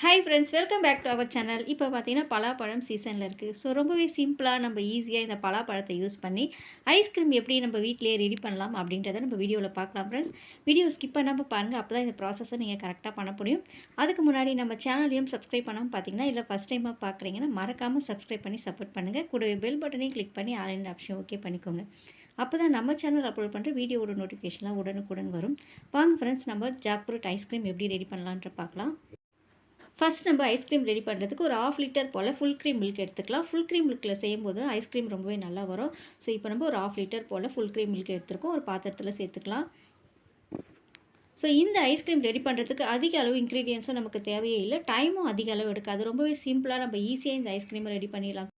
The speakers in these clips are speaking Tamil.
Hi friends, welcome back to our channel. இப்போ பார்த்தீங்கன்னா பலாப்பழம் சீசனில் இருக்குது. ஸோ ரொம்பவே சிம்பிளாக நம்ம ஈஸியாக இந்த பலாப்பழத்தை யூஸ் பண்ணி ஐஸ்கிரீம் எப்படி நம்ம வீட்டிலேயே ரெடி பண்ணலாம் அப்படின்றத நம்ம வீடியோவில் பார்க்கலாம் ஃப்ரெண்ட்ஸ். வீடியோ ஸ்கிப் பண்ணாமல் பாருங்கள், அப்போ தான் இந்த ப்ராசஸை நீங்கள் கரெக்டாக பண்ண முடியும். அதுக்கு முன்னாடி நம்ம சேனலையும் சப்ஸ்கிரைப் பண்ணாமல் பார்த்தீங்கன்னா இல்லை ஃபஸ்ட் டைமாக பார்க்குறீங்கன்னா மறக்காமல் சப்ஸ்கிரைப் பண்ணி சப்போர்ட் பண்ணுங்கள். கூடவே பெல் பட்டனையும் கிளிக் பண்ணி ஆல் ஆப்ஷன் ஓகே பண்ணிக்கோங்க. அப்போ தான் நம்ம சேனல் அப்லோட் பண்ணுற வீடியோவோட நோட்டிஃபிகேஷன்லாம் உடனுக்குடன் வரும். வாங்க ஃப்ரெண்ட்ஸ், நம்ம ஜாக் ஃப்ரூட் ஐஸ்கிரீம் எப்படி ரெடி பண்ணலான்ற பார்க்கலாம். ஃபஸ்ட் நம்ம ஐஸ்கிரீம் ரெடி பண்ணுறதுக்கு ஒரு 1/2 லிட்டர் போல் ஃபுல் க்ரீம் மில்க் எடுத்துக்கலாம். ஃபுல் க்ரீம் மில்கில் செய்யும்போது ஐஸ்கிரீம் ரொம்பவே நல்லா வரும். ஸோ இப்போ நம்ம ஒரு 1/2 லிட்டர் போல் ஃபுல் க்ரீம் மில்க் எடுத்துருக்கோம். ஒரு பாத்திரத்தில் சேர்த்துக்கலாம். ஸோ இந்த ஐஸ்கிரீம் ரெடி பண்ணுறதுக்கு அதிக அளவு இன்க்ரீடியன்ஸும் நமக்கு தேவையே இல்லை, டைமும் அதிக அளவு எடுக்காது. ரொம்பவே சிம்பிளாக நம்ம ஈஸியாக இந்த ஐஸ்கிரீமை ரெடி பண்ணிடலாம்.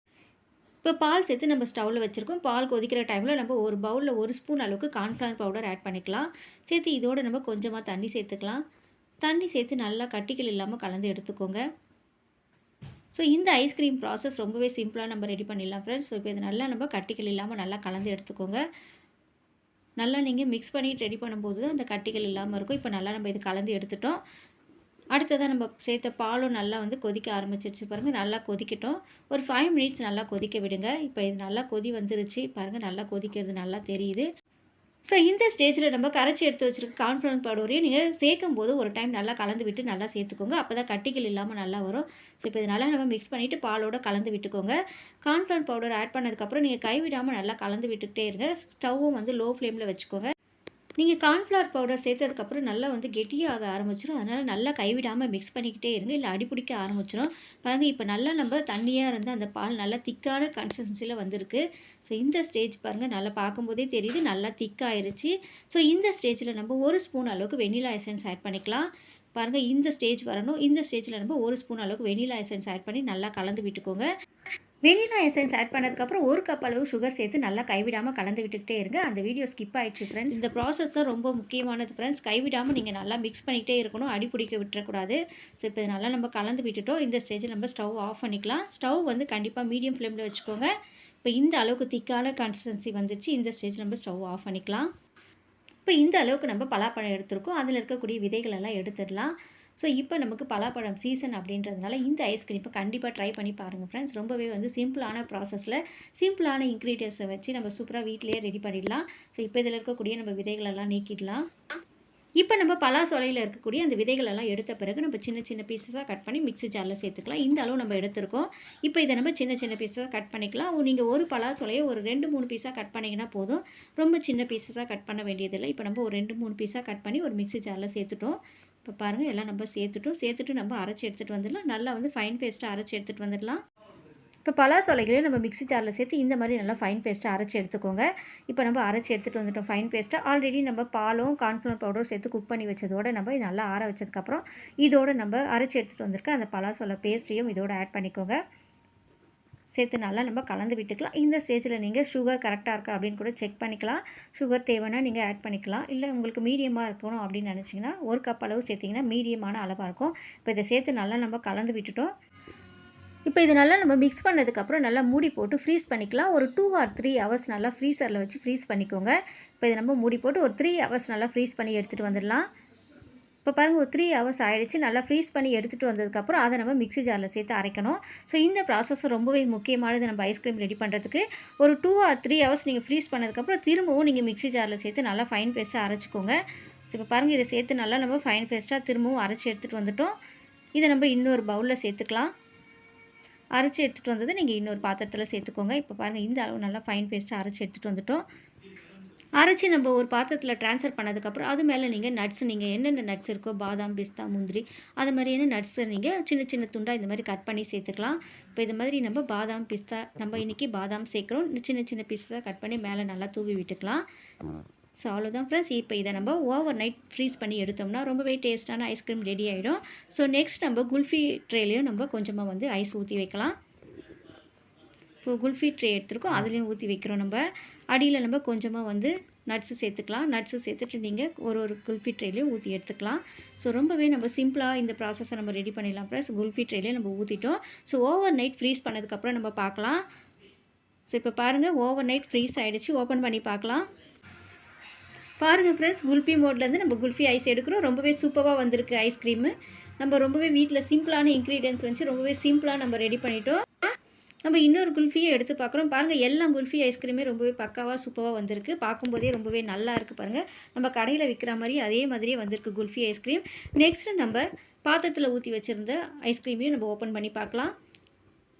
இப்போ பால் சேர்த்து நம்ம ஸ்டவ்வில் வச்சுருக்கோம். பால் கொதிக்கிற டைமில் நம்ம ஒரு பவுலில் 1 ஸ்பூன் அளவுக்கு கார்ன்ஃப்ளவர் பவுடர் ஆட் பண்ணிக்கலாம். சேர்த்து இதோடு நம்ம கொஞ்சமாக தண்ணி சேர்த்துக்கலாம். தண்ணி சேர்த்து நல்லா கட்டிகள் இல்லாமல் கலந்து எடுத்துக்கோங்க. ஸோ இந்த ஐஸ்கிரீம் ப்ராசஸ் ரொம்பவே சிம்பிளாக நம்ம ரெடி பண்ணிடலாம் ஃப்ரெண்ட்ஸ். ஸோ இப்போ இது நல்லா நம்ம கட்டிகள் இல்லாமல் நல்லா கலந்து எடுத்துக்கோங்க. நல்லா நீங்கள் மிக்ஸ் பண்ணி ரெடி பண்ணும்போது தான் அந்த கட்டிகள் இல்லாமல் இருக்கும். இப்போ நல்லா நம்ம இது கலந்து எடுத்துட்டோம். அடுத்ததாக நம்ம சேர்த்த பாலும் நல்லா கொதிக்க ஆரம்பிச்சிருச்சு பாருங்கள். நல்லா கொதிக்கட்டும். ஒரு 5 மினிட்ஸ் நல்லா கொதிக்க விடுங்க. இப்போ இது நல்லா கொதி வந்துருச்சு பாருங்கள். நல்லா கொதிக்கிறது நல்லா தெரியுது. ஸோ இந்த ஸ்டேஜில் நம்ம கரைச்சி எடுத்து வச்சுருக்க கார்ன்ஃப்ளவர் பவுடரையும் நீங்கள் சேர்க்கும் போது ஒரு டைம் நல்லா கலந்து விட்டு நல்லா சேர்த்துக்கோங்க. அப்போ தான் கட்டிகள் இல்லாமல் நல்லா வரும். ஸோ இப்போ இதனால் நம்ம மிக்ஸ் பண்ணிவிட்டு பாலோடு கலந்து விட்டுக்கோங்க. கார்ன்ஃப்ளவர் பவுடர் ஆட் பண்ணதுக்கப்புறம் நீங்கள் கைவிடாமல் நல்லா கலந்து விட்டுக்கிட்டே இருங்க. ஸ்டவ்வும் லோ ஃப்ளேமில் வச்சுக்கோங்க. நீங்கள் கார்ன்ஃப்ளவர் பவுடர் சேர்த்ததுக்கப்புறம் நல்லா கெட்டியாக ஆரம்பிச்சிடும். அதனால் நல்லா கைவிடாமல் மிக்ஸ் பண்ணிக்கிட்டே இருங்க, இல்லை அடிப்பிடிக்க ஆரம்பிச்சிடும். பாருங்கள், இப்போ நல்லா நம்ம தண்ணியாக இருந்து அந்த பால் நல்லா திக்கான கன்சிஸ்டன்சியில் வந்திருக்கு. ஸோ இந்த ஸ்டேஜ் பாருங்கள், நல்லா பார்க்கும்போதே தெரியுது நல்லா திக்காயிருச்சு. ஸோ இந்த ஸ்டேஜில் நம்ம 1 ஸ்பூன் அளவுக்கு வெனிலா எசன்ஸ் ஆட் பண்ணிக்கலாம். பாருங்கள், இந்த ஸ்டேஜ் வரணும். இந்த ஸ்டேஜில் நம்ம 1 ஸ்பூன் அளவுக்கு வெனிலா எசன்ஸ் ஆட் பண்ணி நல்லா கலந்து விட்டுக்கோங்க. வெனிலா எசன்ஸ் ஆட் பண்ணதுக்கப்புறம் 1 கப் அளவு சுகர் சேர்த்து நல்லா கைவிடாமல் கலந்து விட்டுக்கிட்டே இருங்க. அந்த வீடியோ ஸ்கிப் ஆகிடுச்சு ஃப்ரெண்ட்ஸ். இந்த ப்ராசஸ் தான் ரொம்ப முக்கியமானது ஃப்ரெண்ட்ஸ். கைவிடாமல் நீங்கள் நல்லா மிக்ஸ் பண்ணிகிட்டே இருக்கணும், அடி பிடிக்க விட்டுறக்கூடாது. ஸோ இப்போ நல்லா நம்ம கலந்து விட்டுட்டோம். இந்த ஸ்டேஜில் நம்ம ஸ்டவ் ஆஃப் பண்ணிக்கலாம். ஸ்டவ் கண்டிப்பாக மீடியம் ஃப்ளேமில் வச்சுக்கோங்க. இப்போ இந்த அளவுக்கு திக்கான கன்சிஸ்டன்சி வந்துடுச்சு. இந்த ஸ்டேஜில் நம்ம ஸ்டவ் ஆஃப் பண்ணிக்கலாம். இப்போ இந்த அளவுக்கு நம்ம பலாப்பழம் எடுத்துருக்கோம். அதில் இருக்கக்கூடிய விதைகளெல்லாம் எடுத்துடலாம். ஸோ இப்போ நமக்கு பலாப்பழம் சீசன் அப்படின்றதுனால இந்த ஐஸ்கிரீமை கண்டிப்பாக ட்ரை பண்ணி பாருங்கள் ஃப்ரெண்ட்ஸ். ரொம்பவே சிம்பிளான ப்ராசஸில் சிம்பிளான இன்க்ரீடியன்ஸை வச்சு நம்ம சூப்பராக வீட்டிலேயே ரெடி பண்ணிடலாம். ஸோ இப்போ இதில் இருக்கக்கூடிய நம்ம விதைகளெல்லாம் நீக்கிடலாம். இப்போ நம்ம பலாசோலையில் இருக்கக்கூடிய அந்த விதைகளெல்லாம் எடுத்த பிறகு நம்ம சின்ன சின்ன பீஸஸாக கட் பண்ணி மிக்ஸி ஜாரில் சேர்த்துக்கலாம். இந்த அளவு நம்ம எடுத்துருக்கோம். இப்போ இதை நம்ம சின்ன சின்ன பீஸாக கட் பண்ணிக்கலாம். நீங்கள் ஒரு பலாசோலையை ஒரு 2-3 பீஸாக கட் பண்ணிங்கன்னா போதும். ரொம்ப சின்ன பீஸஸாக கட் பண்ண வேண்டியதில்லை. இப்போ நம்ம ஒரு 2-3 பீஸாக கட் பண்ணி ஒரு மிக்ஸி ஜாரில் சேர்த்துட்டோம். இப்போ பாருங்கள், எல்லாம் நம்ம சேர்த்துட்டு நம்ம அரைச்சி எடுத்துகிட்டு வந்துடலாம். நல்லா ஃபைன் பேஸ்ட்டாக அரைச்சி எடுத்துகிட்டு வந்துடலாம். இப்போ பலாசோலைகளையும் நம்ம மிக்ஸி ஜாரில் சேர்த்து இந்த மாதிரி நல்லா ஃபைன் பேஸ்ட்டாக அரைச்சி எடுத்துக்கோங்க. இப்போ நம்ம அரைச்சி எடுத்துகிட்டு வந்துட்டோம் ஃபைன் பேஸ்ட்டாக. ஆல்ரெடி நம்ம பாலும் கார்ன்ஃப்ளவர் பவுடரும் சேர்த்து குக் பண்ணி வச்சதோடு நம்ம நல்லா ஆற வச்சதுக்கப்புறம் இதோடு நம்ம அரைச்சி எடுத்துகிட்டு வந்திருக்க அந்த பலாசோலை பேஸ்ட்டையும் இதோடு ஆட் பண்ணிக்கோங்க. சேர்த்து நல்லா நம்ம கலந்து விட்டுக்கலாம். இந்த ஸ்டேஜில் நீங்கள் சுகர் கரெக்டாக இருக்கா அப்படின்னு கூட செக் பண்ணிக்கலாம். சுகர் தேவைன்னா நீங்கள் ஆட் பண்ணிக்கலாம். இல்லை உங்களுக்கு மீடியமாக இருக்கணும் அப்படின்னு நினச்சிங்கன்னா 1 கப் அளவு சேர்த்திங்கன்னா மீடியமான அளவாக இருக்கும். இப்போ இதை சேர்த்து நல்லா நம்ம கலந்து விட்டுட்டோம். இப்போ இது நல்லா நம்ம மிக்ஸ் பண்ணதுக்கப்புறம் நல்லா மூடி போட்டு ஃப்ரீஸ் பண்ணிக்கலாம். ஒரு 2 or 3 ஹவர்ஸ் நல்லா ஃப்ரீசரில் வச்சு ஃப்ரீஸ் பண்ணிக்கோங்க. இப்போ இதை நம்ம மூடி போட்டு ஒரு 3 ஹவர்ஸ் நல்லா ஃப்ரீஸ் பண்ணி எடுத்துகிட்டு வந்துடலாம். இப்போ பாருங்கள், ஒரு 3 ஹவர்ஸ் ஆகிடுச்சு. நல்லா ஃப்ரீஸ் பண்ணி எடுத்துகிட்டு வந்ததுக்கப்புறம் அதை நம்ம மிக்ஸி ஜாரில் சேர்த்து அரைக்கணும். ஸோ இந்த ப்ராசஸ் ரொம்பவே முக்கியமானது நம்ம ஐஸ்கிரீம் ரெடி பண்ணுறதுக்கு. ஒரு 2 or 3 ஹவர்ஸ் நீங்கள் ஃப்ரீஸ் பண்ணதுக்கப்புறம் திரும்பவும் நீங்கள் மிக்ஸி ஜாரில் சேர்த்து நல்லா ஃபைன் பேஸ்ட்டாக அரைச்சிக்கோங்க. ஸோ இப்போ பாருங்கள், இதை சேர்த்து நல்லா நம்ம ஃபைன் பேஸ்ட்டாக திரும்பவும் அரைச்சி எடுத்துகிட்டு வந்துட்டோம். இதை நம்ம இன்னொரு பவுலில் சேர்த்துக்கலாம். அரைச்சி எடுத்துகிட்டு வந்தது நீங்கள் இன்னொரு பாத்திரத்தில் சேர்த்துக்கோங்க. இப்போ பாருங்கள், இந்த அளவு நல்லா ஃபைன் பேஸ்ட்டாக அரைச்சி எடுத்துகிட்டு வந்துட்டோம். அரைச்சி நம்ம ஒரு பாத்திரத்தில் ட்ரான்ஸ்ஃபர் பண்ணதுக்கப்புறம் அது மேலே நீங்கள் நட்ஸ், நீங்கள் என்னென்ன நட்ஸ் இருக்கோ பாதாம், பிஸ்தா, முந்திரி, அது மாதிரியான நட்ஸை நீங்கள் சின்ன சின்ன துண்டாக இந்த மாதிரி கட் பண்ணி சேர்த்துக்கலாம். இப்போ இது மாதிரி நம்ம பாதாம், பிஸ்தா, நம்ம இன்றைக்கி பாதாம் சேர்க்குறோம். சின்ன சின்ன பீஸாக கட் பண்ணி மேலே நல்லா தூவி விட்டுக்கலாம். ஸோ அவ்வளோதான் ஃப்ரெண்ட்ஸ். இப்போ இதை நம்ம ஓவர் நைட் ஃப்ரீஸ் பண்ணி எடுத்தோம்னா ரொம்பவே டேஸ்ட்டான ஐஸ்கிரீம் ரெடி ஆகிடும். ஸோ நெக்ஸ்ட் நம்ம குல்ஃபி ட்ரேலையும் நம்ம கொஞ்சமாக ஐஸ் ஊற்றி வைக்கலாம். இப்போ குல்ஃபி ட்ரே எடுத்துருக்கோம், அதுலேயும் ஊற்றி வைக்கிறோம். நம்ம அடியில் நம்ம கொஞ்சமாக நட்ஸு சேர்த்துக்கலாம். நட்ஸு சேர்த்துட்டு நீங்கள் ஒரு குல்ஃபி ட்ரேலையும் ஊற்றி எடுத்துக்கலாம். ஸோ ரொம்பவே நம்ம சிம்பிளாக இந்த ப்ராசஸை நம்ம ரெடி பண்ணிடலாம் ப்ளஸ் குல்ஃபி ட்ரேலையும் நம்ம ஊற்றிட்டோம். ஸோ ஓவர் நைட் ஃப்ரீஸ் பண்ணதுக்கப்புறம் நம்ம பார்க்கலாம். ஸோ இப்போ பாருங்கள், ஓவர் நைட் ஃப்ரீஸ் ஆகிடுச்சு. ஓப்பன் பண்ணி பார்க்கலாம். பாருங்கள் ஃப்ரெண்ட்ஸ், குல்ஃபி மோட்லேருந்து நம்ம குல்ஃபி ஐஸ் எடுக்கிறோம். ரொம்பவே சூப்பராக வந்திருக்கு ஐஸ்கிரீமு. நம்ம ரொம்பவே வீட்டில் சிம்பிளான இன்க்ரீடியன்ஸ் வச்சு ரொம்பவே சிம்பிளாக நம்ம ரெடி பண்ணிட்டோம். நம்ம இன்னொரு குல்ஃபியை எடுத்து பார்க்குறோம். பாருங்கள், எல்லா குல்ஃபி ஐஸ்கிரீமே ரொம்பவே பக்காவாக சூப்பராக வந்திருக்கு. பார்க்கும்போதே ரொம்பவே நல்லா இருக்குது பாருங்கள். நம்ம கடையில் விற்கிற மாதிரி அதே மாதிரியே வந்திருக்கு குல்ஃபி ஐஸ்கிரீம். நெக்ஸ்ட்டு நம்ம பாத்திரத்தில் ஊற்றி வச்சுருந்த ஐஸ்கிரீமையும் நம்ம ஓப்பன் பண்ணி பார்க்கலாம்.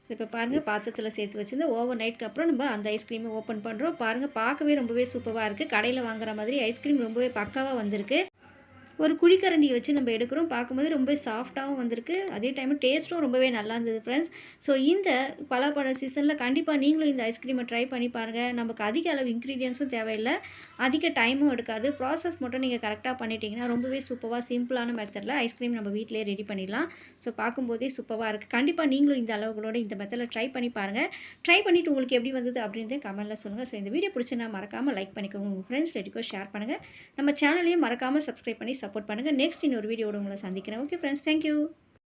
ஸோ இப்போ பாருங்கள், பாத்திரத்தில் சேர்த்து வச்சுருந்து ஓவர் நைட்டுக்கு அப்புறம் நம்ம அந்த ஐஸ்கிரீமை ஓப்பன் பண்ணுறோம். பாருங்கள், பார்க்கவே ரொம்பவே சூப்பராக இருக்குது. கடையில் வாங்குற மாதிரி ஐஸ்கிரீம் ரொம்பவே பக்காவாக வந்திருக்கு. ஒரு குழிக்கரண்டியை வச்சு நம்ம எடுக்கிறோம். பார்க்கும்போது ரொம்ப சாஃப்டாகவும் வந்திருக்கு. அதே டைம் டேஸ்ட்டும் ரொம்பவே நல்லா இருந்தது ஃப்ரெண்ட்ஸ். ஸோ இந்த பலாப்பழ சீசனில் கண்டிப்பாக நீங்களும் இந்த ஐஸ்கிரீமை ட்ரை பண்ணி பாருங்கள். நமக்கு அதிக அளவு இன்க்ரீடியன்ஸும் தேவையில்லை, அதிக டைமும் எடுக்காது. ப்ராசஸ் மட்டும் நீங்கள் கரெக்டாக பண்ணிட்டீங்கன்னா ரொம்பவே சூப்பராக சிம்பிளான மெத்தடில் ஐஸ்கிரீம் நம்ம வீட்டிலே ரெடி பண்ணிடலாம். ஸோ பார்க்கும்போதே சூப்பராக இருக்குது. கண்டிப்பாக நீங்களும் இந்த அளவுகளோட இந்த மெத்தடில் ட்ரை பண்ணி பாருங்கள். ட்ரை பண்ணிவிட்டு உங்களுக்கு எப்படி வந்தது அப்படின்றத கமெண்ட்டில் சொல்லுங்கள். ஸோ இந்த வீடியோ பிடிச்சினா மறக்காமல் லைக் பண்ணிக்கோங்க, உங்கள் ஃப்ரெண்ட்ஸ் ரெடிக்கோ ஷேர் பண்ணுங்கள். நம்ம சேனலையும் மறக்காமல் சப்ஸ்கிரைப் பண்ணி சப்போர்ட் பண்ணுங்கள். நெக்ஸ்ட் இன்னொரு வீடியோட உங்களை சந்திக்கிறேன். Okay friends, thank you.